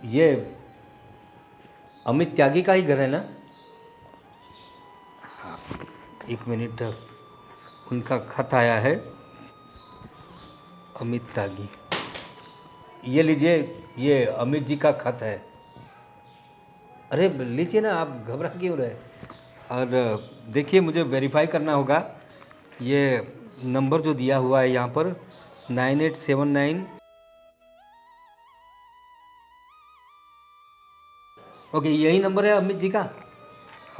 ये अमित त्यागी का ही घर है ना? हाँ, 1 मिनट, उनका खत आया है, अमित त्यागी। ये लीजिए, ये अमित जी का खत है। अरे लीजिए ना, आप घबरा क्यों रहे? और देखिए, मुझे वेरीफाई करना होगा। ये नंबर जो दिया हुआ है यहाँ पर 9879। ओके, यही नंबर है अमित जी का?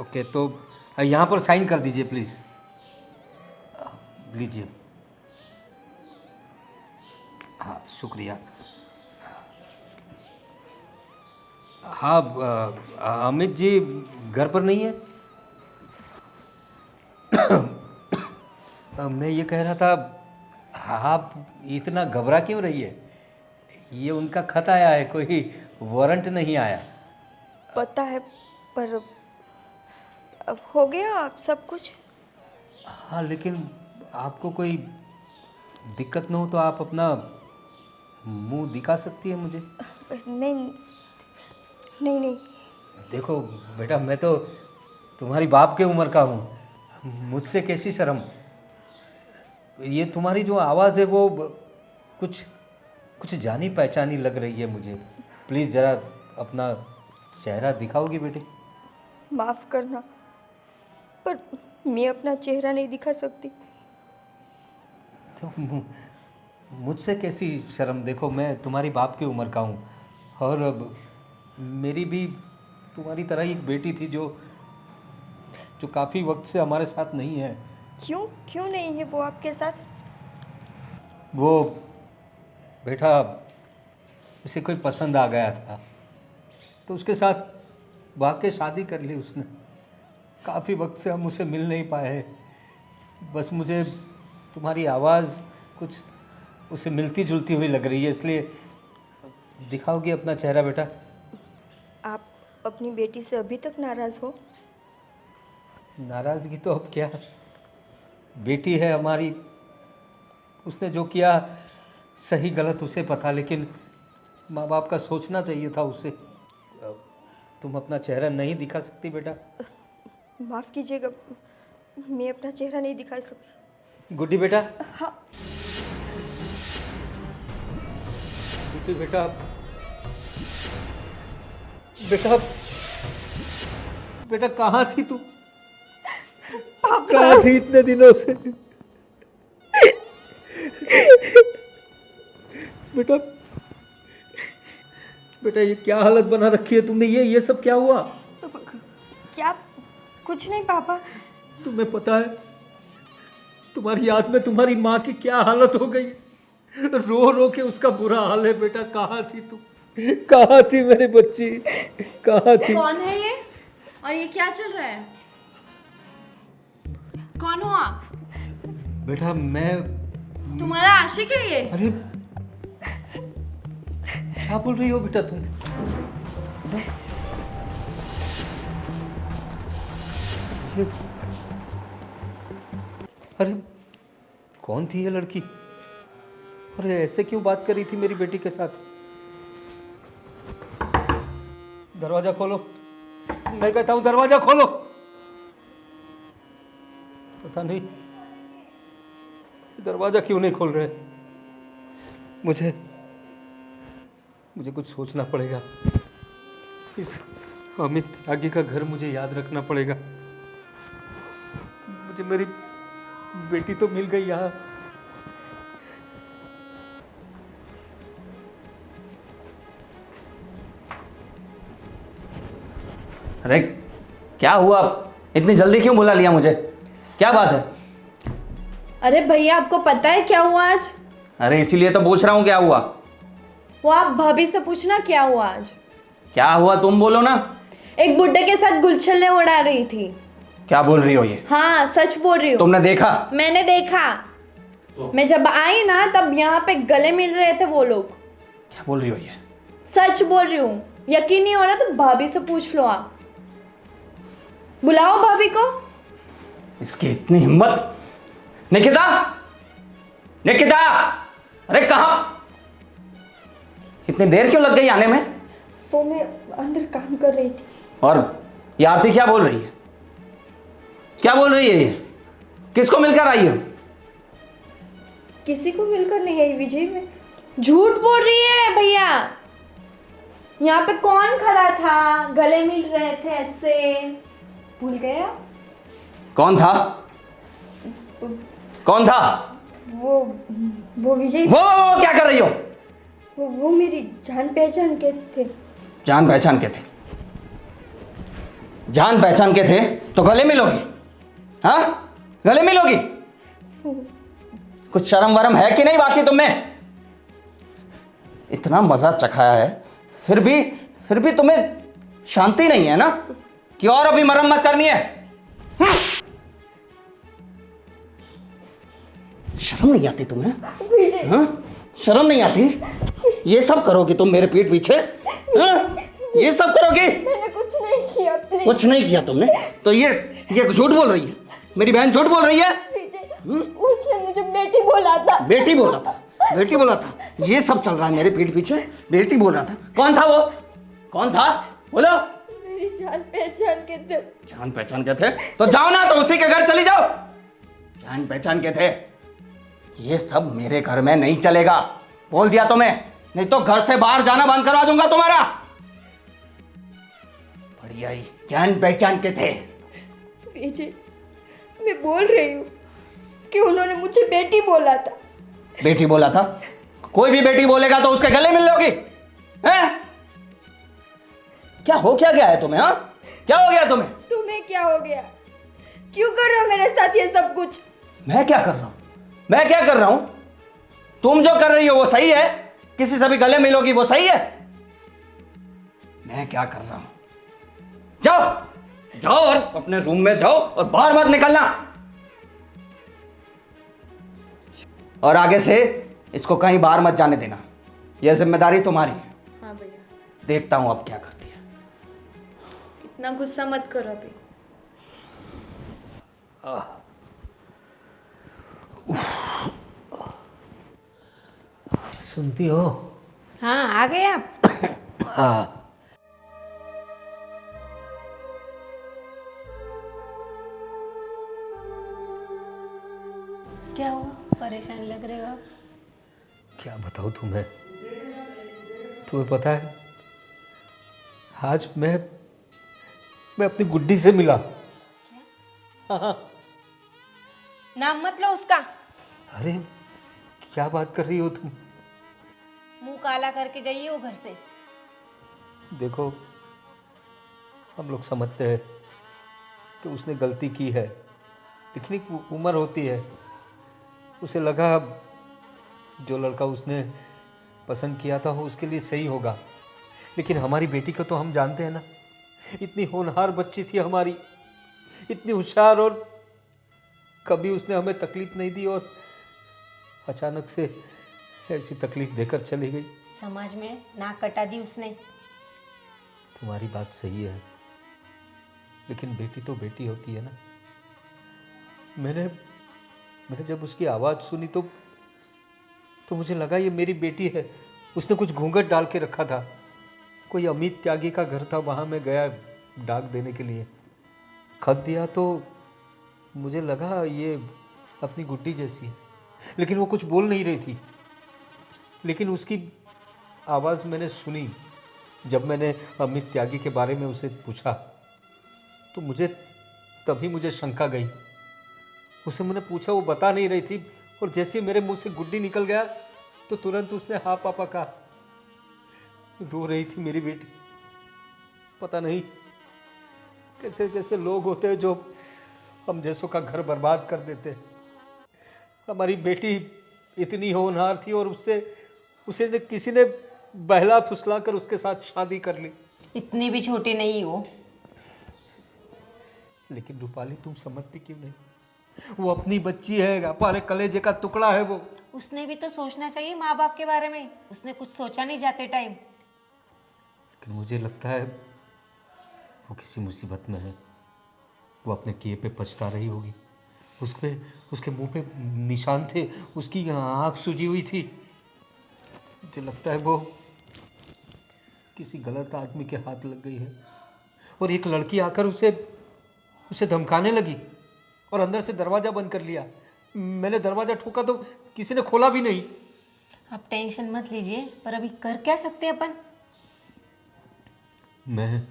ओके, तो यहाँ पर साइन कर दीजिए प्लीज़। लीजिए। हाँ, शुक्रिया। हाँ, अमित जी घर पर नहीं है? मैं ये कह रहा था, आप इतना घबरा क्यों रही है? ये उनका खत आया है, कोई वारंट नहीं आया। पता है, पर अब हो गया सब कुछ। हाँ, लेकिन आपको कोई दिक्कत न हो तो आप अपना मुंह दिखा सकती है मुझे। नहीं नहीं नहीं। देखो बेटा, मैं तो तुम्हारी बाप के उम्र का हूँ, मुझसे कैसी शर्म। ये तुम्हारी जो आवाज़ है वो कुछ कुछ जानी पहचानी लग रही है मुझे। प्लीज़ ज़रा अपना चेहरा दिखाओगी बेटी? माफ़ करना, पर मैं अपना चेहरा नहीं दिखा सकती। तो मुझसे कैसी शर्म? देखो, मैं तुम्हारी बाप की उम्र का हूँ, और अब मेरी भी तुम्हारी तरह ही एक बेटी थी जो जो काफ़ी वक्त से हमारे साथ नहीं है। क्यों क्यों नहीं है वो आपके साथ? वो बेटा, उसे कोई पसंद आ गया था, तो उसके साथ वाकई शादी कर ली उसने। काफ़ी वक्त से हम उसे मिल नहीं पाए। बस मुझे तुम्हारी आवाज़ कुछ उसे मिलती जुलती हुई लग रही है, इसलिए दिखाओगी अपना चेहरा बेटा? आप अपनी बेटी से अभी तक नाराज़ हो? नाराज़गी तो अब क्या, बेटी है हमारी, उसने जो किया सही गलत उसे पता, लेकिन माँ बाप का सोचना चाहिए था उसे। तुम अपना चेहरा नहीं दिखा सकती बेटा? माफ़ कीजिएगा, मैं अपना चेहरा नहीं दिखा सकती। गुड्डी बेटा, हाँ। गुड्डी बेटा, बेटा, बेटा कहाँ थी तू? कहाँ थी इतने दिनों से? बेटा, बेटा ये क्या हालत बना रखी है तुमने? ये सब क्या हुआ? क्या? कुछ नहीं पापा। तुम्हें पता है तुम्हारी याद में तुम्हारी माँ की क्या हालत हो गई? रो रो के उसका बुरा हाल है। बेटा कहाँ थी तू? कहाँ थी मेरी बच्ची? कहाँ थी? कौन है ये और ये क्या चल रहा है? कौन हो आप? बेटा मैं तुम्हारा आशिक है ये? अरे क्या बोल रही हो बेटा तुम? ये अरे कौन थी ये लड़की? अरे ऐसे क्यों बात कर रही थी मेरी बेटी के साथ? दरवाजा खोलो, मैं कहता हूं दरवाजा खोलो। पता नहीं दरवाजा क्यों नहीं खोल रहे। मुझे कुछ सोचना पड़ेगा। इस अमित त्यागी का घर मुझे याद रखना पड़ेगा। मुझे मेरी बेटी तो मिल गई यहाँ। अरे क्या हुआ? इतनी जल्दी क्यों बुला लिया मुझे? क्या बात है? अरे भैया, आपको पता है क्या हुआ आज? अरे इसीलिए तो पूछ रहा हूँ क्या हुआ। वो आप भाभी से पूछना क्या हुआ आज। क्या हुआ तुम बोलो ना। एक बुड्ढे के साथ गुलछल्ले उड़ा रही थी। क्या बोल रही हो ये? हाँ, सच बोल रही हूँ। तुमने देखा? मैंने देखा। मैं जब आई ना तब यहाँ पे गले मिल रहे थे वो लोग। क्या बोल रही हो ये? सच बोल रही हूँ। यकीन नहीं हो रहा तो भाभी से पूछ लो आप। बुलाओ भाभी को। इसकी इतनी हिम्मत। निकिता, निकिता, अरे कहाँ? इतनी देर क्यों लग गई आने में? वो मैं अंदर काम कर रही थी। और ये आरती क्या बोल रही है? क्या बोल रही है ये? किसको मिलकर आई है? किसी को मिलकर नहीं आई विजय। में झूठ बोल रही है भैया। यहाँ पे कौन खड़ा था, गले मिल रहे थे ऐसे, भूल गया? कौन था? कौन था? वो विजय। वो क्या कर रही हो? वो मेरी जान पहचान के थे। जान पहचान के थे? जान पहचान के थे तो गले मिलोगी? हाँ, गले मिलोगी? कुछ शर्म वरम है कि नहीं बाकी तुम्हें? इतना मजा चखाया है, फिर भी तुम्हें शांति नहीं है ना कि और अभी मरम्मत करनी है? शर्म नहीं आती तुम्हें? विजय। हाँ? शर्म नहीं आती? ये सब करोगी तुम मेरे पीठ पीछे? हाँ? ये सब करोगी? मैंने कुछ नहीं किया। प्लीज। कुछ नहीं किया तुमने तो ये झूठ बोल रही है। मेरी बहन झूठ बोल रही है। विजय, उसने मुझे बेटी बोला था। बेटी बोला था? बेटी बोला था? ये सब चल रहा है मेरे पीठ पीछे? बेटी बोल रहा था? कौन था वो? कौन था? बोलो। मेरी जान पहचान के थे। जान पहचान के थे तो जाओ ना, तो उसी के घर चली जाओ। जान पहचान के थे? ये सब मेरे घर में नहीं चलेगा, बोल दिया तुम्हें, नहीं तो घर से बाहर जाना बंद करवा दूंगा तुम्हारा। बढ़िया ही जान पहचान के थे। विजय, मैं बोल रही हूँ कि उन्होंने मुझे बेटी बोला था। बेटी बोला था? कोई भी बेटी बोलेगा तो उसके गले मिल लोगी? हैं? क्या हो क्या गया है तुम्हें? हाँ, क्या हो गया तुम्हें? तुम्हें क्या हो गया? क्यों कर रहे हो मेरे साथ ये सब कुछ? मैं क्या कर रहा हूं? मैं क्या कर रहा हूं? तुम जो कर रही हो वो सही है? किसी से भी गले मिलोगी वो सही है? मैं क्या कर रहा हूं? जाओ जाओ और अपने रूम में जाओ और बाहर मत निकलना। और आगे से इसको कहीं बाहर मत जाने देना, यह जिम्मेदारी तुम्हारी है। हाँ भैया। देखता हूं अब क्या करती है। इतना गुस्सा मत करो अभी। सुनती हो? हाँ, आ गए आप? हाँ। क्या हुआ, परेशान लग रहे हो आप? क्या बताऊँ तुम्हें? तुम्हें पता है, आज मैं अपनी गुड्डी से मिला। हाँ। नाम मत लो उसका। अरे क्या बात कर रही हो तुम? मुंह काला करके गई है वो घर से। देखो, हम लोग समझते हैं कि उसने गलती की है, लेकिन एक उम्र होती है, उसे लगा जो लड़का उसने पसंद किया था वो उसके लिए सही होगा। लेकिन हमारी बेटी को तो हम जानते हैं ना, इतनी होनहार बच्ची थी हमारी, इतनी होशियार, और कभी उसने हमें तकलीफ नहीं दी, और अचानक से ऐसी तकलीफ देकर चली गई। समाज में नाक कटा दी उसने। तुम्हारी बात सही है, लेकिन बेटी तो बेटी होती है ना। मैंने जब उसकी आवाज़ सुनी तो मुझे लगा ये मेरी बेटी है। उसने कुछ घूंघट डाल के रखा था, कोई अमित त्यागी का घर था, वहाँ मैं गया डाक देने के लिए, खत दिया तो मुझे लगा ये अपनी गुड्डी जैसी है, लेकिन वो कुछ बोल नहीं रही थी। लेकिन उसकी आवाज़ मैंने सुनी जब मैंने अमित त्यागी के बारे में उसे पूछा, तो तभी मुझे शंका गई। उसे मैंने पूछा, वो बता नहीं रही थी, और जैसे ही मेरे मुंह से गुड्डी निकल गया तो तुरंत उसने हाँ पापा कहा। रो रही थी मेरी बेटी। पता नहीं कैसे कैसे लोग होते हैं जो हम जैसों का घर बर्बाद कर देते हैं। हमारी बेटी इतनी होनहार थी और उसे किसी ने बहला फुसला कर उसके साथ शादी कर ली। इतनी भी छोटी नहीं हो। लेकिन रूपाली, तुम समझती क्यों नहीं? वो अपनी बच्ची है, हमारे कलेजे का टुकड़ा है वो। उसने भी तो सोचना चाहिए माँ बाप के बारे में। उसने कुछ सोचा नहीं जाते टाइम। लेकिन मुझे लगता है वो किसी मुसीबत में है। वो अपने किए पे पछता रही होगी। उसके मुंह पे निशान थे, उसकी आँख सूजी हुई थी। मुझे लगता है वो किसी गलत आदमी के हाथ लग गई है और एक लड़की आकर उसे धमकाने लगी और अंदर से दरवाज़ा बंद कर लिया। मैंने दरवाज़ा ठोका तो किसी ने खोला भी नहीं। आप टेंशन मत लीजिए, पर अभी कर क्या सकते हैं अपन? मैं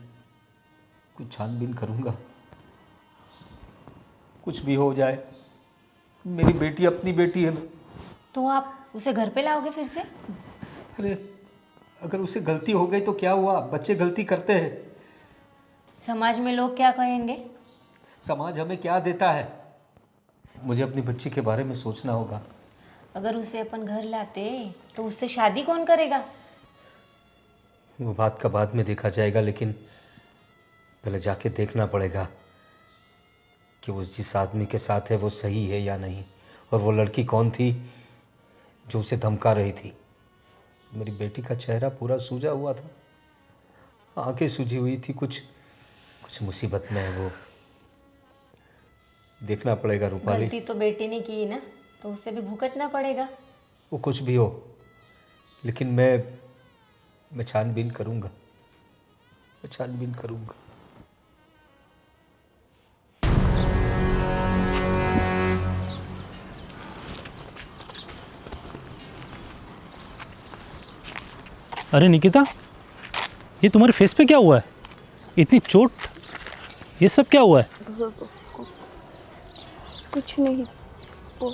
कुछ छानबीन करूँगा, कुछ भी हो जाए, मेरी बेटी अपनी बेटी है। तो आप उसे घर पे लाओगे फिर से? अरे अगर उसे गलती हो गई तो क्या हुआ, बच्चे गलती करते हैं। समाज में लोग क्या कहेंगे? समाज हमें क्या देता है, मुझे अपनी बच्ची के बारे में सोचना होगा। अगर उसे अपन घर लाते तो उससे शादी कौन करेगा? वो बात का बाद में देखा जाएगा, लेकिन पहले जाके देखना पड़ेगा कि वो जिस आदमी के साथ है वो सही है या नहीं, और वो लड़की कौन थी जो उसे धमका रही थी। मेरी बेटी का चेहरा पूरा सूजा हुआ था, आंखें सूजी हुई थी, कुछ मुसीबत में है। वो देखना पड़ेगा रूपाली। गलती तो बेटी ने की ना, तो उसे भी भुगतना पड़ेगा। वो कुछ भी हो, लेकिन मैं छानबीन करूँगा, मैं छानबीन करूँगा। अरे निकिता, ये तुम्हारे फेस पे क्या हुआ है? इतनी चोट, ये सब क्या हुआ है? कुछ नहीं। वो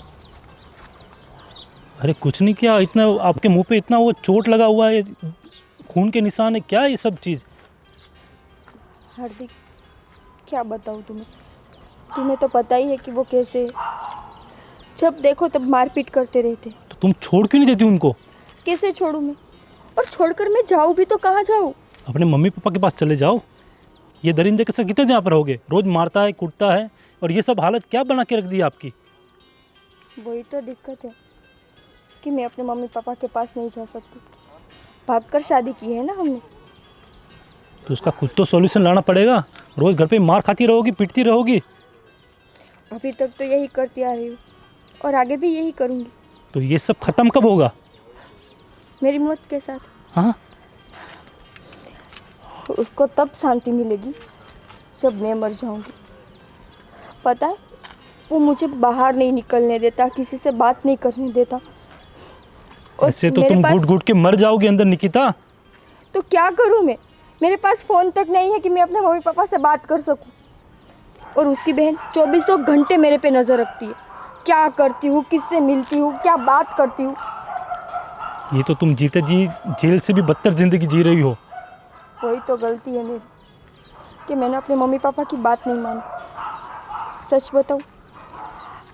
अरे कुछ नहीं, क्या इतना आपके मुंह पे इतना वो चोट लगा हुआ है, खून के निशान है, क्या ये सब चीज़? हार्दिक, क्या बताऊँ तुम्हें तो पता ही है कि वो कैसे, जब देखो तब मारपीट करते रहते। तो तुम छोड़ क्यों नहीं देती उनको? कैसे छोड़ूं मैं? और छोड़कर मैं जाऊँ भी तो कहाँ जाऊँ? अपने मम्मी पापा के पास चले जाओ। ये दरिंदे के साथ कितने दिन यहाँ पर रहोगे? रोज़ मारता है, कूटता है, और ये सब हालत क्या बना के रख दी आपकी? वही तो दिक्कत है कि मैं अपने मम्मी पापा के पास नहीं जा सकती। भागकर शादी की है ना हमने। तो उसका कुछ तो सॉल्यूशन लाना पड़ेगा। रोज़ घर पे मार खाती रहोगी, पिटती रहोगी। अभी तक तो यही करती आ रही हूँ और आगे भी यही करूँगी। तो ये सब ख़त्म कब होगा? मेरी मौत के साथ। हाँ, उसको तब शांति मिलेगी जब मैं मर जाऊंगी। पता है, वो मुझे बाहर नहीं निकलने देता, किसी से बात नहीं करने देता। और ऐसे तो तुम घुट घुट के मर जाओगी अंदर निकिता। तो क्या करूं मैं? मेरे पास फ़ोन तक नहीं है कि मैं अपने मम्मी पापा से बात कर सकूं। और उसकी बहन 24 घंटे मेरे पे नज़र रखती है, क्या करती हूँ, किससे मिलती हूँ, क्या बात करती हूँ। ये तो तुम जीते जी जेल से भी बदतर ज़िंदगी जी रही हो। वही तो गलती है मेरी कि मैंने अपने मम्मी पापा की बात नहीं मानी। सच बताऊं,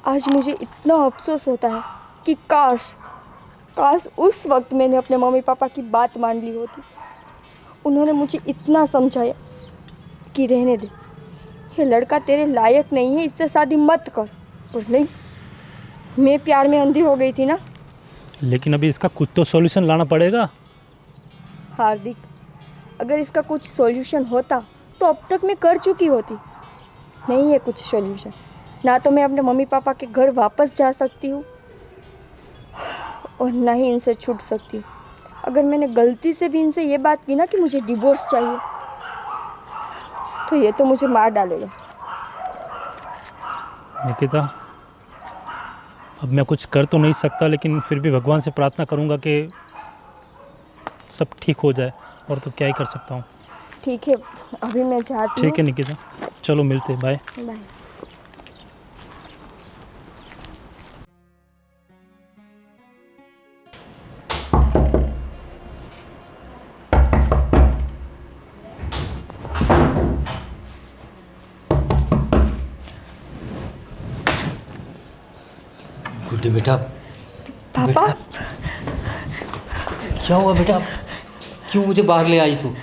आज मुझे इतना अफसोस होता है कि काश उस वक्त मैंने अपने मम्मी पापा की बात मान ली होती। उन्होंने मुझे इतना समझाया कि रहने दे, ये लड़का तेरे लायक नहीं है, इससे शादी मत कर। और नहीं, मैं प्यार में अंधी हो गई थी ना। लेकिन अभी इसका कुछ तो सॉल्यूशन लाना पड़ेगा। हार्दिक, अगर इसका कुछ सॉल्यूशन होता तो अब तक मैं कर चुकी होती। नहीं है कुछ सॉल्यूशन। ना तो मैं अपने मम्मी पापा के घर वापस जा सकती हूँ और ना ही इनसे छूट सकती हूँ। अगर मैंने गलती से भी इनसे ये बात की ना कि मुझे डिवोर्स चाहिए, तो ये तो मुझे मार डालेगा। निकिता, अब मैं कुछ कर तो नहीं सकता, लेकिन फिर भी भगवान से प्रार्थना करूंगा कि सब ठीक हो जाए, और तो क्या ही कर सकता हूँ। ठीक है, अभी मैं जाती हूँ। ठीक है निकिता, चलो मिलते हैं, बाय। बाय। गुड्डी बेटा। पापा, क्या हुआ बेटा? क्यों मुझे बाहर ले आई तू?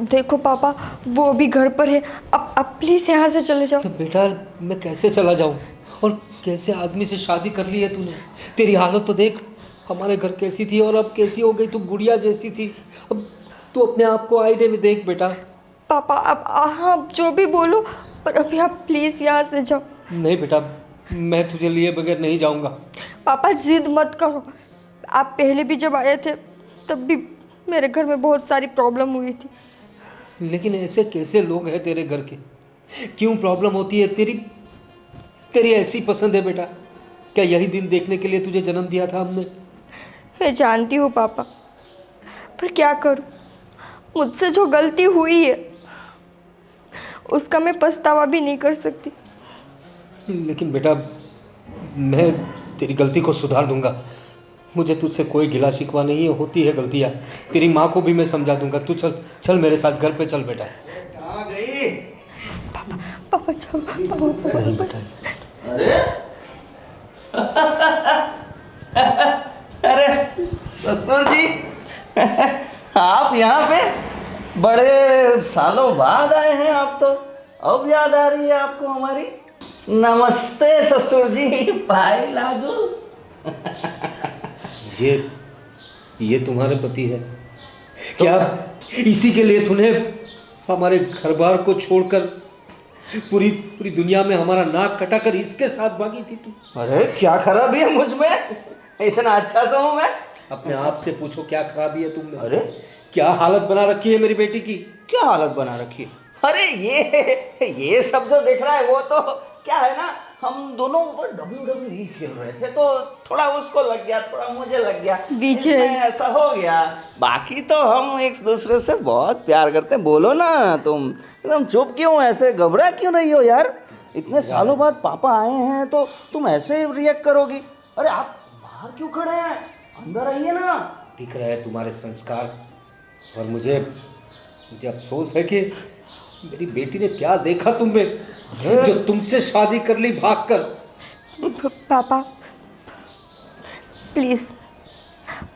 देखो पापा, वो अभी घर पर है। अब प्लीज़ यहाँ से चले जाओ। तो बेटा मैं कैसे चला जाऊँ? और कैसे आदमी से शादी कर ली है तूने? तेरी हालत तो देख, हमारे घर कैसी थी और अब कैसी हो गई। तू गुड़िया जैसी थी, अब तू अपने आप को आईने में देख बेटा। पापा, अब हाँ जो भी बोलो, पर अभी आप प्लीज़ यहाँ से जाओ। नहीं बेटा, मैं तुझे लिए बगैर नहीं जाऊँगा। पापा जिद मत करो। आप पहले भी जब आए थे तब भी मेरे घर में बहुत सारी प्रॉब्लम हुई थी। लेकिन ऐसे कैसे लोग हैं तेरे घर के? क्यों प्रॉब्लम होती है? तेरी तेरी ऐसी पसंद है बेटा? क्या यही दिन देखने के लिए तुझे जन्म दिया था हमने? मैं जानती हूँ पापा, पर क्या करूँ, मुझसे जो गलती हुई है उसका मैं पछतावा भी नहीं कर सकती। लेकिन बेटा, मैं तेरी गलती को सुधार दूंगा। मुझे तुझसे कोई गिला शिकवा नहीं है, होती है गलतियाँ। तेरी माँ को भी मैं समझा दूंगा। तू चल चल मेरे साथ घर पे चल बेटा। कहाँ गई? पापा जाओ, पापा नहीं बेटा। अरे अरे ससुर जी, आप यहाँ पे? बड़े सालों बाद आए हैं आप तो। अब याद आ रही है आपको हमारी? नमस्ते ससुर जी, पाए लागू। ये तुम्हारे पति है क्या? इसी के लिए तूने हमारे घर बार को छोड़कर पूरी पूरी दुनिया में हमारा नाक कटाकर इसके साथ भागी थी तू? अरे क्या खराबी है मुझ में? इतना अच्छा तो हूँ मैं। अपने आप से पूछो, क्या खराबी है तुम में? अरे क्या हालत बना रखी है मेरी बेटी की? क्या हालत बना रखी है? अरे ये सब जो देख रहा है वो तो क्या है ना, हम दोनों ऊपर WWE खेल रहे थे तो थोड़ा उसको लग गया, थोड़ा मुझे लग गया, विजय। इसमें ऐसा हो गया। बाकी तो हम एक दूसरे से बहुत प्यार करते हैं। बोलो ना, तुम एकदम चुप क्यों, ऐसे घबरा क्यों रही हो यार? इतने सालों बाद पापा आए हैं तो तुम ऐसे रिएक्ट करोगी? अरे आप बाहर क्यों खड़े हैं, अंदर आइए ना। दिख रहे हैं तुम्हारे संस्कार, और मुझे अफसोस है कि मेरी बेटी ने क्या देखा तुम में जो तुमसे शादी कर ली भागकर। पापा प्लीज़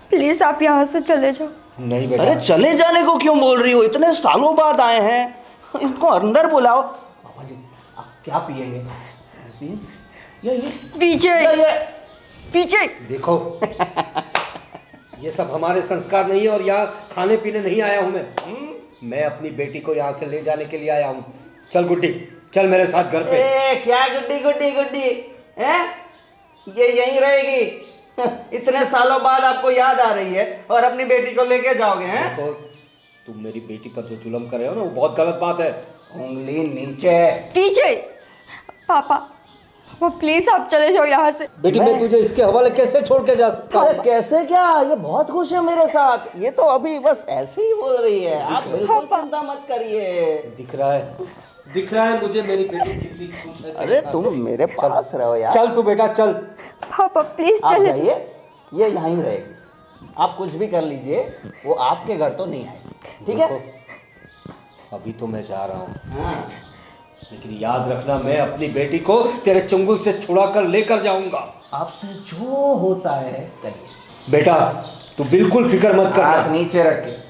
प्लीज़ आप यहाँ से चले जाओ। नहीं बेटा। अरे चले जाने को क्यों बोल रही हो? इतने सालों बाद आए हैं, इनको अंदर बुलाओ। पापा जी आप क्या पिएंगे? ये विजय, विजय देखो, ये सब हमारे संस्कार नहीं है, और यहाँ खाने पीने नहीं आया हूँ मैं अपनी बेटी को यहाँ से ले जाने के लिए आया हूँ। चल गुड्डी, चल मेरे साथ घर पे। क्या गुड्डी गुड्डी गुड्डी हैं? ये यहीं रहेगी? इतने सालों बाद आपको याद आ रही है और अपनी बेटी को लेके जाओगे हैं? देखो, तुम मेरी बेटी पर जो जुल्म कर रहे हो ना, वो बहुत गलत बात है। उंगली नीचे। विजय, पापा पापा प्लीज़ आप चले जाओ यहाँ से। बेटी मैं तुझे इसके हवाले कैसे छोड़ के जा सकता अरे हूँ? कैसे क्या, ये बहुत खुश है मेरे साथ। ये तो अभी बस ऐसे ही बोल रही है, आप बिल्कुल चिंता मत करिए। दिख रहा है मुझे मेरी बेटी कितनी खुश है। अरे तुम मेरे पास रहो यार। चल तू बेटा चल। पापा प्लीज़ आप चले जाओ। जाइए, ये यहीं रहेगी। आप कुछ भी कर लीजिए, वो आपके घर तो नहीं आएगी, ठीक है? देखो, अभी तो मैं जा रहा हूँ, लेकिन याद रखना, मैं अपनी बेटी को तेरे चंगुल से छुड़ा कर लेकर जाऊंगा। आपसे जो होता है करिए। बेटा तू बिल्कुल फिक्र मत हाथ करना, नीचे रखे।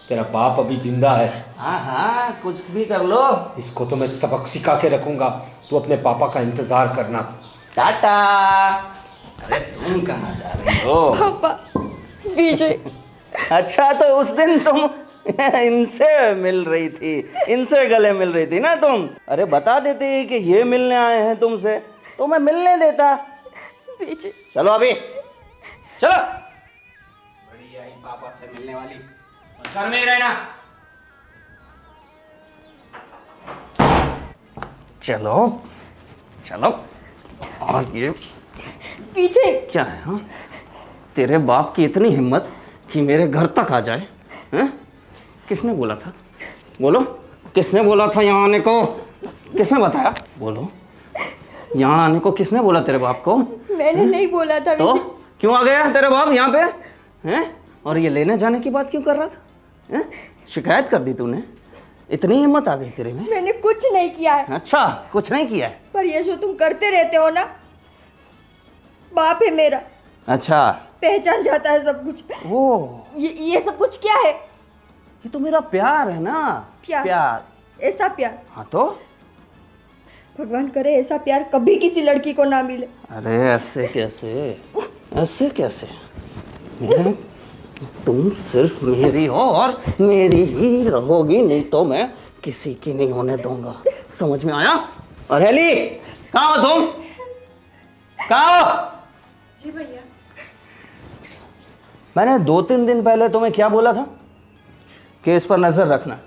तेरा बाप अभी जिंदा है। हाँ हाँ कुछ भी कर लो। इसको तो मैं सबक सिखा के रखूंगा। तू अपने पापा का इंतजार करना। टाटा। अरे तुम कहाँ जा रही हो? पापा विजय। अच्छा तो उस दिन तुम इनसे मिल रही थी, इनसे गले मिल रही थी ना तुम? अरे बता देते कि ये मिलने आए हैं तुमसे तो मैं मिलने देता। विजय चलो अभी चलो। बड़ी आई पापा से मिलने वाली, घर में ही रहना। चलो चलो। और ये विजय क्या है? हाँ, तेरे बाप की इतनी हिम्मत कि मेरे घर तक आ जाए? हैं? किसने बोला था? बोलो, किसने बोला था यहाँ आने को? किसने बताया? बोलो, यहाँ आने को किसने बोला तेरे बाप को? मैंने नहीं बोला था तो विजय। क्यों आ गया तेरे बाप यहाँ पे? हैं? और ये लेने जाने की बात क्यों कर रहा था? हैं? शिकायत कर दी तूने? इतनी हिम्मत आ गई तेरे में? मैंने कुछ नहीं किया है। अच्छा कुछ नहीं किया है? पर ये जो तुम करते रहते हो ना, बाप है मेरा, अच्छा पहचान जाता है सब कुछ। वो ये सब कुछ क्या है? ये तो मेरा प्यार है ना। प्यार? ऐसा प्यार? हाँ तो भगवान करे ऐसा प्यार कभी किसी लड़की को ना मिले। अरे ऐसे कैसे, ऐसे कैसे? मैं तुम सिर्फ मेरी हो और मेरी ही रहोगी, नहीं तो मैं किसी की नहीं होने दूंगा। समझ में आया? और हेली कहाँ हो तुम? कहाँ हो? जी भैया। मैंने 2-3 दिन पहले तुम्हें क्या बोला था? कि इस पर नजर रखना,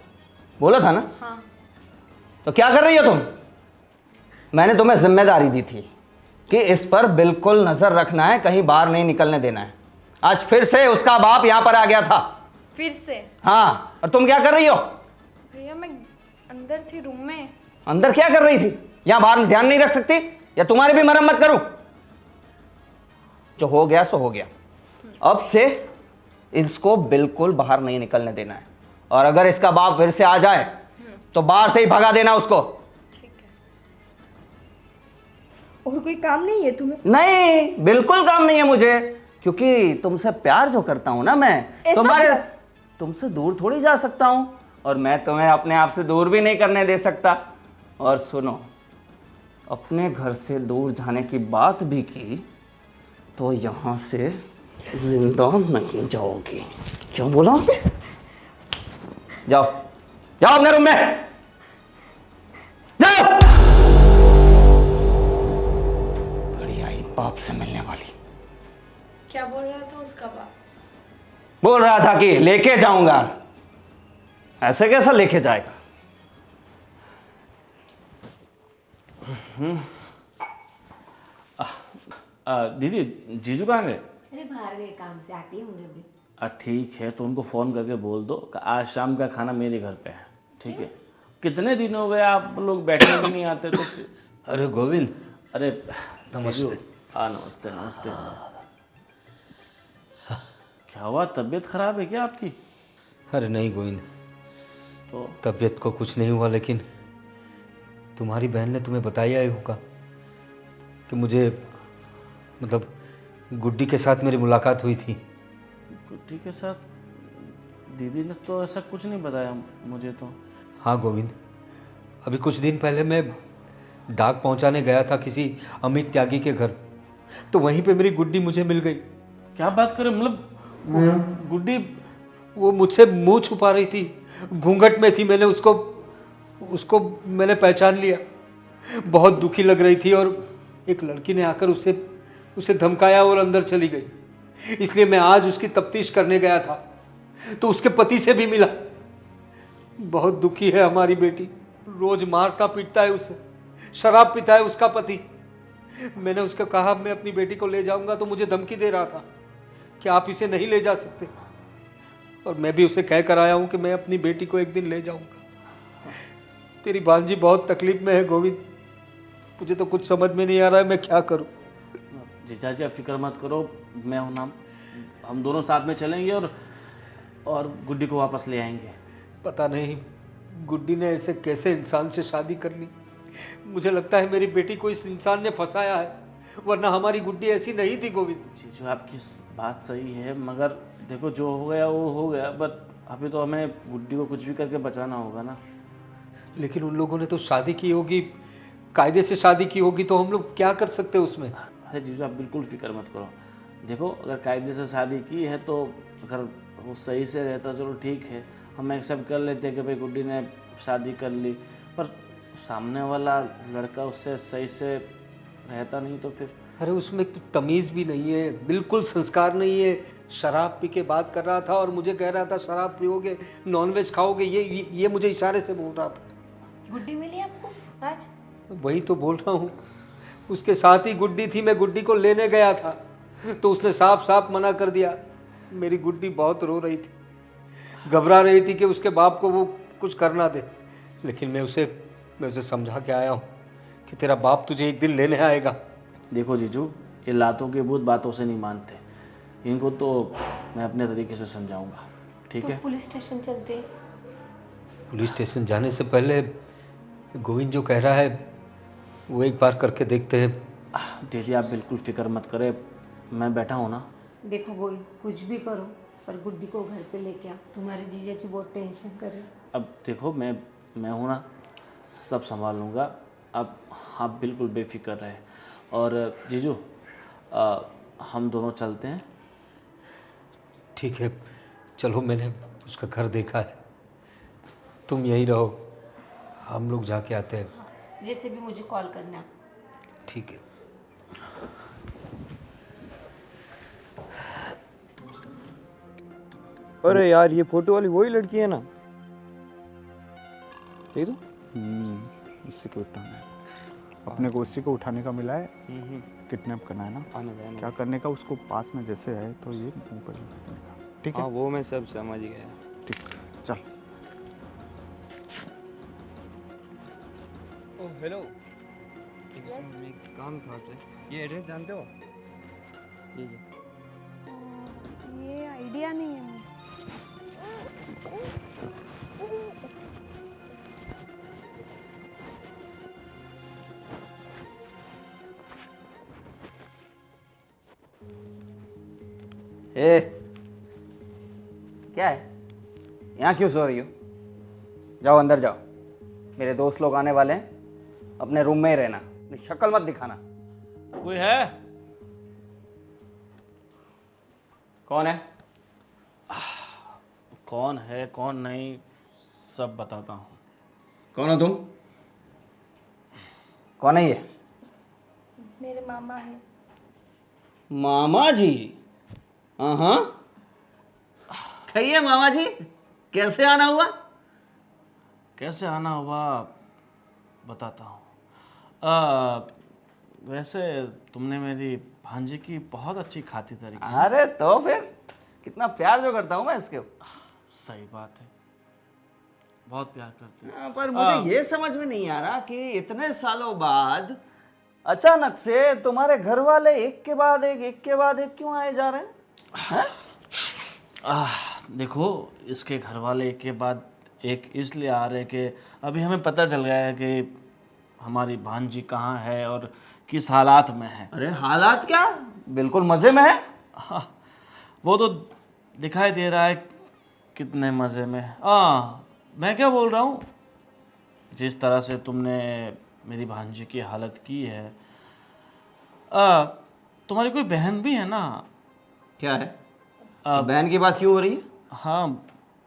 बोला था ना? हाँ। तो क्या कर रही हो तुम? मैंने तुम्हें जिम्मेदारी दी थी कि इस पर बिल्कुल नजर रखना है, कहीं बाहर नहीं निकलने देना है। आज फिर से उसका बाप यहां पर आ गया था। फिर से? हाँ, और तुम क्या कर रही हो? भैया मैं अंदर थी रूम में। अंदर क्या कर रही थी? यहां बाहर ध्यान नहीं रख सकती? या तुम्हारी भी मरम्मत करूं? जो हो गया सो हो गया। अब से इसको बिल्कुल बाहर नहीं निकलने देना है, और अगर इसका बाप फिर से आ जाए तो बाहर से ही भगा देना उसको। ठीक है। और कोई काम नहीं है तुम्हें? नहीं, बिल्कुल काम नहीं है मुझे, क्योंकि तुमसे प्यार जो करता हूं ना मैं, तुम्हारे तुमसे दूर थोड़ी जा सकता हूं, और मैं तुम्हें अपने आप से दूर भी नहीं करने दे सकता। और सुनो, अपने घर से दूर जाने की बात भी की तो यहां से जिंदा नहीं जाओगी। क्या बोला? जाओ जाओ अपने रूम में जाओ। बढ़िया ही बाप से मिलने वाली। क्या बोल रहा था उसका बाप? बोल रहा था कि लेके जाऊंगा। ऐसे कैसा लेके जाएगा? दीदी, जीजू कहाँ गए? अरे बाहर गए, काम से आती हूँ अभी। ठीक है, तो उनको फ़ोन करके बोल दो कि आज शाम का खाना मेरे घर पे है, ठीक है? कितने दिन हो गए आप लोग बैठने भी नहीं आते तो। अरे गोविंद, अरे नमस्ते। जीजू, नमस्ते नमस्ते। क्या हुआ, तबीयत खराब है क्या आपकी? अरे नहीं गोविंद, तो तबीयत को कुछ नहीं हुआ, लेकिन तुम्हारी बहन ने तुम्हें बताया ही होगा कि मुझे मतलब गुड्डी के साथ मेरी मुलाकात हुई थी। गुड्डी के साथ? दीदी ने तो ऐसा कुछ नहीं बताया मुझे तो। हाँ गोविंद, अभी कुछ दिन पहले मैं डाक पहुंचाने गया था किसी अमित त्यागी के घर, तो वहीं पे मेरी गुड्डी मुझे मिल गई। क्या बात करें, मतलब गुड्डी? वो मुझसे मुंह छुपा रही थी, घूंघट में थी। मैंने उसको मैंने पहचान लिया। बहुत दुखी लग रही थी, और एक लड़की ने आकर उसे धमकाया और अंदर चली गई। इसलिए मैं आज उसकी तफ्तीश करने गया था, तो उसके पति से भी मिला। बहुत दुखी है हमारी बेटी, रोज मारता पीटता है उसे, शराब पीता है उसका पति। मैंने उसको कहा मैं अपनी बेटी को ले जाऊंगा, तो मुझे धमकी दे रहा था कि आप इसे नहीं ले जा सकते, और मैं भी उसे कह कर आया हूं कि मैं अपनी बेटी को एक दिन ले जाऊंगा। तेरी भांजी बहुत तकलीफ में है गोविंद, मुझे तो कुछ समझ में नहीं आ रहा है मैं क्या करूं। जीजा जी, आप फिक्र मत करो, मैं हूं ना, हम दोनों साथ में चलेंगे और गुड्डी को वापस ले आएंगे। पता नहीं गुड्डी ने ऐसे कैसे इंसान से शादी कर ली। मुझे लगता है मेरी बेटी को इस इंसान ने फंसाया है, वरना हमारी गुड्डी ऐसी नहीं थी गोविंद। जीजू, आपकी बात सही है, मगर देखो जो हो गया वो हो गया, बट अभी तो हमें गुड्डी को कुछ भी करके बचाना होगा ना। लेकिन उन लोगों ने तो शादी की होगी, कायदे से शादी की होगी, तो हम लोग क्या कर सकते हैं उसमें। अरे जीजू, आप बिल्कुल फिक्र मत करो। देखो, अगर कायदे से शादी की है तो अगर वो सही से रहता चलो ठीक है, हम एक्सेप्ट कर लेते हैं कि भाई गुड्डी ने शादी कर ली, पर सामने वाला लड़का उससे सही से रहता नहीं तो फिर। अरे उसमें कुछ तमीज़ भी नहीं है, बिल्कुल संस्कार नहीं है। शराब पी के बात कर रहा था और मुझे कह रहा था शराब पियोगे, नॉनवेज खाओगे, ये मुझे इशारे से बोल रहा था। गुड्डी मिली आपको आज? वही तो बोल रहा हूँ, उसके साथ ही गुड्डी थी। मैं गुड्डी को लेने गया था तो उसने साफ साफ मना कर दिया। मेरी गुड्डी बहुत रो रही थी, घबरा रही थी कि उसके बाप को वो कुछ करना दे। लेकिन मैं उसे समझा के आया हूँ कि तेरा बाप तुझे एक दिन लेने आएगा। देखो जीजू, ये लातों के भूत बातों से नहीं मानते, इनको तो मैं अपने तरीके से समझाऊंगा, ठीक है? पुलिस स्टेशन चलते। पुलिस स्टेशन जाने से पहले गोविंद जो कह रहा है वो एक बार करके देखते हैं। दीदी, आप बिल्कुल फिक्र मत करें, मैं बैठा हूँ ना। देखो गोई, कुछ भी करो पर गुड्डी को घर पे लेके आओ। तुम्हारे जीजा जी बहुत टेंशन कर रहे। अब देखो, मैं हूँ ना, सब संभाल लूँगा। अब आप बिल्कुल बेफिक्र रहे। और जीजू, हम दोनों चलते हैं। ठीक है चलो, मैंने उसका घर देखा है, तुम यहीं रहो, हम लोग जाके आते हैं। जैसे भी मुझे कॉल करना। ठीक है। अरे यार ये फोटो वाली वही लड़की है ना? देख तो इसी को उठाना है, अपने को उसी को उठाने का मिला है। किडनैप करना है ना, क्या करने का उसको पास में जैसे है तो ये ऊपर करने का, ठीक है? हाँ वो मैं सब समझ गया। ठीक, चल। ओ हेलो, एक काम था आपसे। ये एड्रेस जानते हो? ये आइडिया नहीं है मुझे। ए, क्या है? यहाँ क्यों सो रही हो? जाओ अंदर जाओ, मेरे दोस्त लोग आने वाले हैं, अपने रूम में ही रहना, अपनी शक्ल मत दिखाना। कोई है? कौन है? कौन है कौन नहीं सब बताता हूँ। कौन हो तुम? कौन है ये? मेरे मामा है। मामा जी? हाँ, कहिए मामा जी, कैसे आना हुआ? कैसे आना हुआ बताता हूँ। वैसे तुमने मेरी भांजी की बहुत अच्छी खातिरदारी की। अरे तो फिर कितना प्यार जो करता हूँ मैं इसके। सही बात है, बहुत प्यार करते हैं। पर मुझे ये समझ में नहीं आ रहा कि इतने सालों बाद अचानक से तुम्हारे घर वाले एक के बाद एक क्यों आए जा रहे हैं? देखो, इसके घर वाले एक के बाद एक इसलिए आ रहे कि अभी हमें पता चल गया है कि हमारी भांजी कहाँ है और किस हालात में है। अरे हालात क्या, बिल्कुल मजे में है। हाँ, वो तो दिखाई दे रहा है कितने मज़े में। मैं क्या बोल रहा हूँ, जिस तरह से तुमने मेरी भांजी की हालत की है, तुम्हारी कोई बहन भी है ना? क्या है? बहन की बात क्यों हो रही है? हाँ,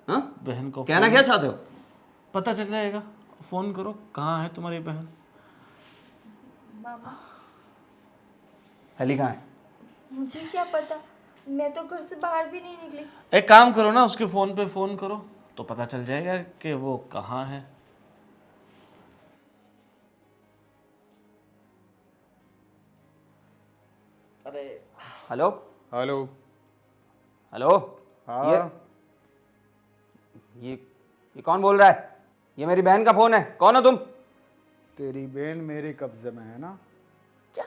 हाँ? बहन को कहना क्या चाहते हो? पता चल जाएगा, फ़ोन करो, कहाँ है तुम्हारी बहन? मामा, हेली कहाँ है? मुझे क्या पता, मैं तो घर से बाहर भी नहीं निकली। एक काम करो ना, उसके फ़ोन पे फ़ोन करो तो पता चल जाएगा कि वो कहाँ है। अरे हेलो हेलो। हेलो। हाँ, ये कौन बोल रहा है? ये मेरी बहन का फोन है, कौन हो तुम? तेरी बहन मेरे कब्जे में है ना? क्या?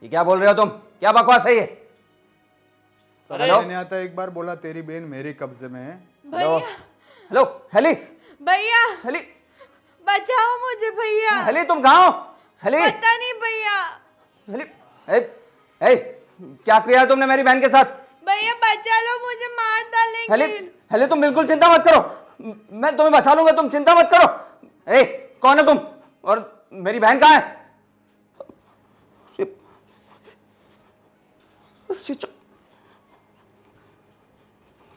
ये क्या बोल रहे हो तुम? क्या बकवास है ये? समझ नहीं आता, एक बार बोला तेरी बहन मेरे कब्जे में है। हेलो हेलो, हेली भैया हेली बचाओ मुझे भैया। हेली, तुम कहाँ हो? हेली पता नहीं भैया। हेली, ए, क्या किया है तुमने मेरी बहन के साथ? भैया बचा लो मुझे, मार डालेंगे। हेली हेली, तुम बिल्कुल चिंता मत करो, मैं तुम्हें बचा लूंगा, तुम चिंता मत करो। कौन है तुम और मेरी बहन कहाँ है?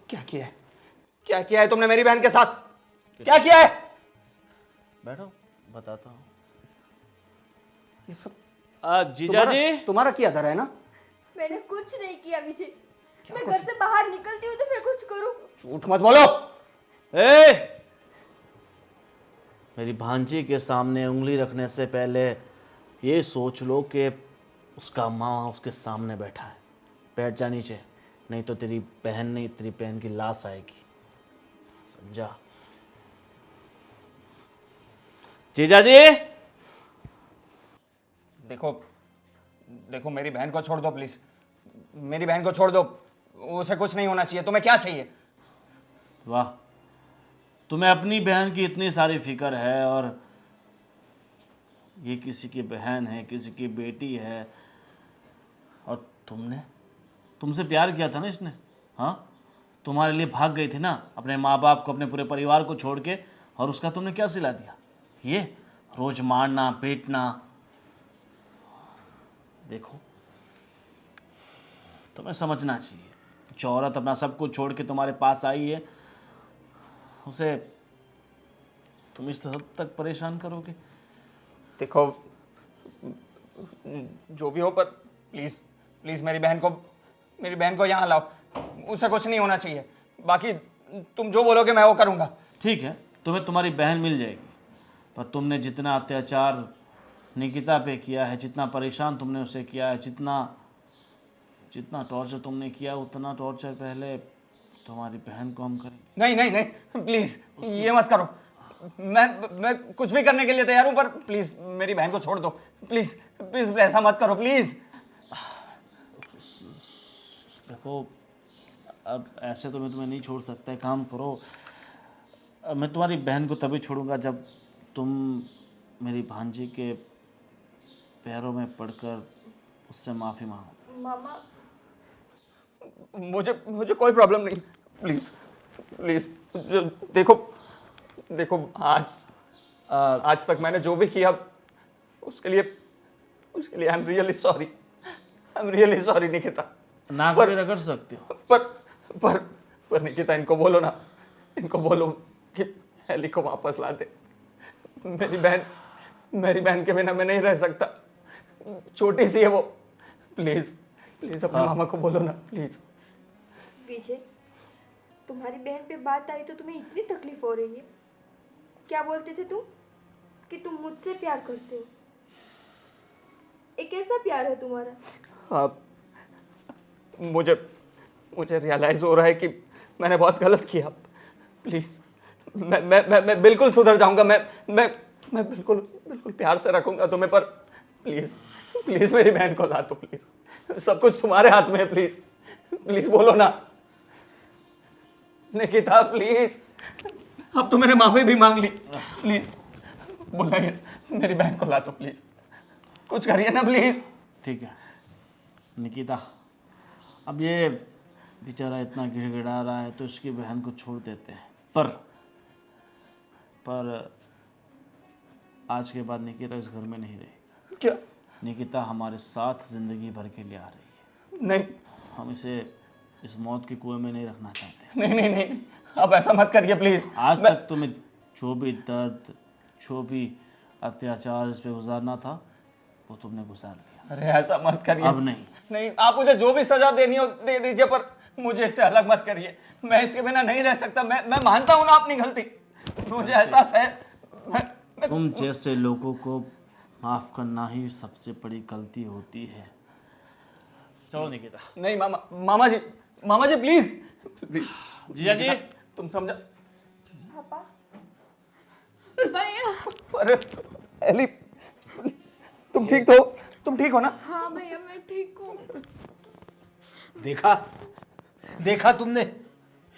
क्या किया है तुमने मेरी बहन के साथ? क्या किया है? बैठो, बताता हूँ। ये सब जीजा जी, तुम्हारा किया था, है ना? मैंने कुछ नहीं किया विजय, मैं घर से बाहर निकलती हूँ तो मैं कुछ करूँ। झूठ मत बोलो। मेरी भांजी के सामने उंगली रखने से पहले ये सोच लो कि उसका माँ उसके सामने बैठा है। बैठ जा नीचे, नहीं तो तेरी बहन नहीं, तेरी बहन की लाश आएगी, समझा? जीजा जी, देखो मेरी बहन को छोड़ दो प्लीज, मेरी बहन को छोड़ दो, उसे कुछ नहीं होना चाहिए। तुम्हें क्या चाहिए? वाह, तुम्हें अपनी बहन की इतनी सारी फिक्र है, और ये किसी की बहन है, किसी की बेटी है, और तुमसे प्यार किया था ना इसने। हाँ, तुम्हारे लिए भाग गई थी ना, अपने माँ बाप को, अपने पूरे परिवार को छोड़ के, और उसका तुमने क्या सिला दिया? ये रोज मारना पीटना। देखो, तुम्हें समझना चाहिए, जो औरत अपना सब कुछ छोड़ के तुम्हारे पास आई है, उसे तुम इस हद तक परेशान करोगे? देखो, जो भी हो, पर प्लीज प्लीज मेरी बहन को यहाँ लाओ, उसे कुछ नहीं होना चाहिए। बाकी तुम जो बोलोगे मैं वो करूँगा। ठीक है, तुम्हें तुम्हारी बहन मिल जाएगी, पर तुमने जितना अत्याचार निकिता पे किया है, जितना परेशान तुमने उसे किया है, जितना टॉर्चर तुमने किया, उतना टॉर्चर पहले तुम्हारी बहन को हम करेंगे। नहीं नहीं नहीं, प्लीज ये मत करो। मैं कुछ भी करने के लिए तैयार हूँ, पर प्लीज मेरी बहन को छोड़ दो। प्लीज प्लीज ऐसा मत करो प्लीज। देखो, अब ऐसे तो मैं तुम्हें नहीं छोड़ सकता। एक काम करो, मैं तुम्हारी बहन को तभी छोड़ूंगा जब तुम मेरी भांजी के पैरों में पड़कर उससे माफ़ी मांगो। मामा मुझे कोई प्रॉब्लम नहीं। प्लीज प्लीज देखो आज तक मैंने जो भी किया उसके लिए I am really sorry Nikita. ना कभी रगड़ सकते हो। पर निकिता, इनको बोलो ना, इनको बोलो कि एली को वापस ला दे। मेरी बहन के बिना मैं नहीं रह सकता। छोटी सी है वो। प्लीज अपने मामा को बोलो ना प्लीज। विजय, तुम्हारी बहन पे बात आई तो तुम्हें इतनी तकलीफ हो रही है? क्या बोलते थे तुम कि तुम मुझसे प्यार करते हो? एक ऐसा प्यार है तुम्हारा? हाँ, मुझे रियलाइज हो रहा है कि मैंने बहुत गलत किया। प्लीज मैं बिल्कुल सुधर जाऊंगा। मैं बिल्कुल प्यार से रखूंगा तुम्हें, पर प्लीज मेरी बहन को ला दो प्लीज। सब कुछ तुम्हारे हाथ में है। प्लीज बोलो ना निकिता, प्लीज। अब तो मैंने माफी भी मांग ली। प्लीज बुलाइए मेरी बहन को ला दो प्लीज। कुछ करिए ना प्लीज। ठीक है निकिता, अब ये बेचारा इतना गिड़गिड़ा रहा है तो इसकी बहन को छोड़ देते हैं। पर आज के बाद निकिता इस घर में नहीं रहेगी। क्या? निकिता हमारे साथ जिंदगी भर के लिए आ रही है। नहीं, हम इसे इस मौत के कुएं में नहीं रखना चाहते। नहीं, अब ऐसा मत करिए प्लीज। आज तक तुम्हें जो भी दर्द, जो भी अत्याचार इस पे गुजारना था वो तुमने गुजार लिया। अरे ऐसा मत करिए। अब नहीं, आप मुझे जो भी सजा देनी हो दे दीजिए, पर मुझे इससे अलग मत करिए। मैं इसके बिना नहीं रह सकता। मैं मानता हूँ ना अपनी गलती, मुझे एहसास है। तुम जैसे लोगों को माफ करना ही सबसे बड़ी गलती होती है। चलो निकिता। नहीं मामा जी प्लीज। जीजा जी, तुम समझा। पापा, भैया। अरे एली, तुम ठीक हो ना? हाँ भैया, मैं ठीक हूँ। देखा तुमने,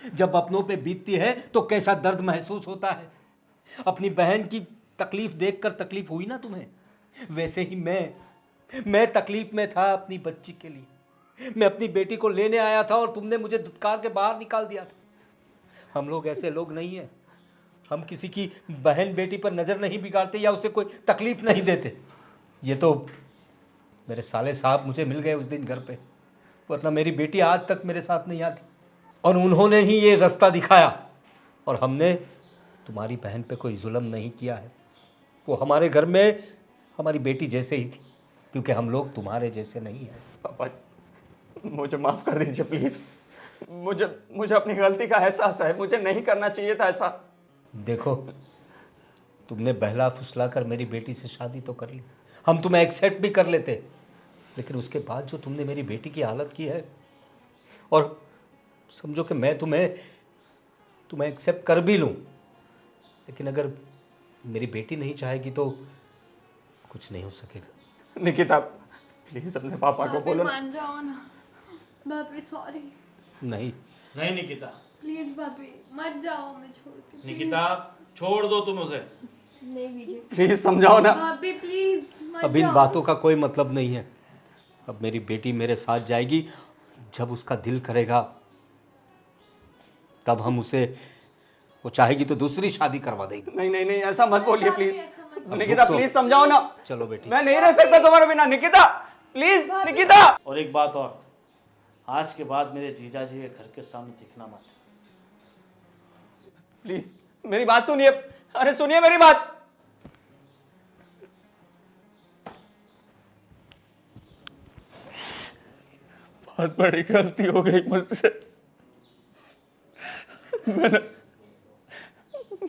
जब अपनों पे बीतती है तो कैसा दर्द महसूस होता है। अपनी बहन की तकलीफ देखकर तकलीफ हुई ना तुम्हें, वैसे ही मैं तकलीफ में था अपनी बच्ची के लिए। मैं अपनी बेटी को लेने आया था और तुमने मुझे धुतकार के बाहर निकाल दिया था। हम लोग ऐसे लोग नहीं हैं, हम किसी की बहन बेटी पर नज़र नहीं बिगाड़ते या उसे कोई तकलीफ नहीं देते। ये तो मेरे साले साहब मुझे मिल गए उस दिन घर पे, वरना मेरी बेटी आज तक मेरे साथ नहीं आती। और उन्होंने ही ये रास्ता दिखाया, और हमने तुम्हारी बहन पे कोई जुल्म नहीं किया है। वो हमारे घर में हमारी बेटी जैसे ही थी, क्योंकि हम लोग तुम्हारे जैसे नहीं हैं। पापा मुझे माफ़ कर दीजिए प्लीज़। मुझे अपनी गलती का एहसास है, मुझे नहीं करना चाहिए था ऐसा। देखो, तुमने बहला फुसला कर मेरी बेटी से शादी तो कर ली, हम तुम्हें एक्सेप्ट भी कर लेते, लेकिन उसके बाद जो तुमने मेरी बेटी की हालत की है, और समझो कि मैं तुम्हें एक्सेप्ट कर भी लूँ, लेकिन अगर मेरी बेटी नहीं चाहेगी तो कुछ नहीं हो सकेगा। निकिता प्लीज अपने पापा को बोलो। मान जाओ ना भाभी, सॉरी। नहीं निकिता, प्लीज भाभी मत जाओ, मैं छोड़ के। निकिता छोड़ दो तुम उसे। नहीं विजय, प्लीज समझाओ ना। भाभी प्लीज मत अब इन जाओ। बातों का कोई मतलब नहीं है। अब मेरी बेटी मेरे साथ जाएगी, जब उसका दिल करेगा तब हम उसे, वो चाहेगी तो दूसरी शादी करवा देंगे। नहीं ऐसा मत बोलिए भाभी, प्लीज। ऐसा मत। निकिता प्लीज समझाओ ना। चलो बेटी। मैं नहीं रह सकता तुम्हारे बिना। निकिता प्लीज, निकिता। और एक बात और, आज के बाद मेरे जीजा जी के घर के सामने दिखना मत। प्लीज मेरी बात सुनिए। अरे सुनिए मेरी बात। बहुत बड़ी गलती हो गई मुझसे।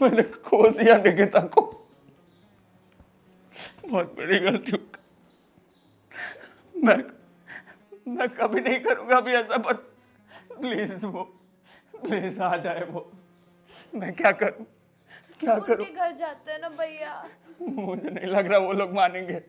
मैंने खो दिया निकिता को। बहुत बड़ी गलती हो गई। मैं कभी नहीं करूंगा अभी ऐसा, पर प्लीज आ जाए वो। मैं क्या करूं? उनके घर जाते हैं ना भैया। मुझे नहीं लग रहा वो लोग मानेंगे।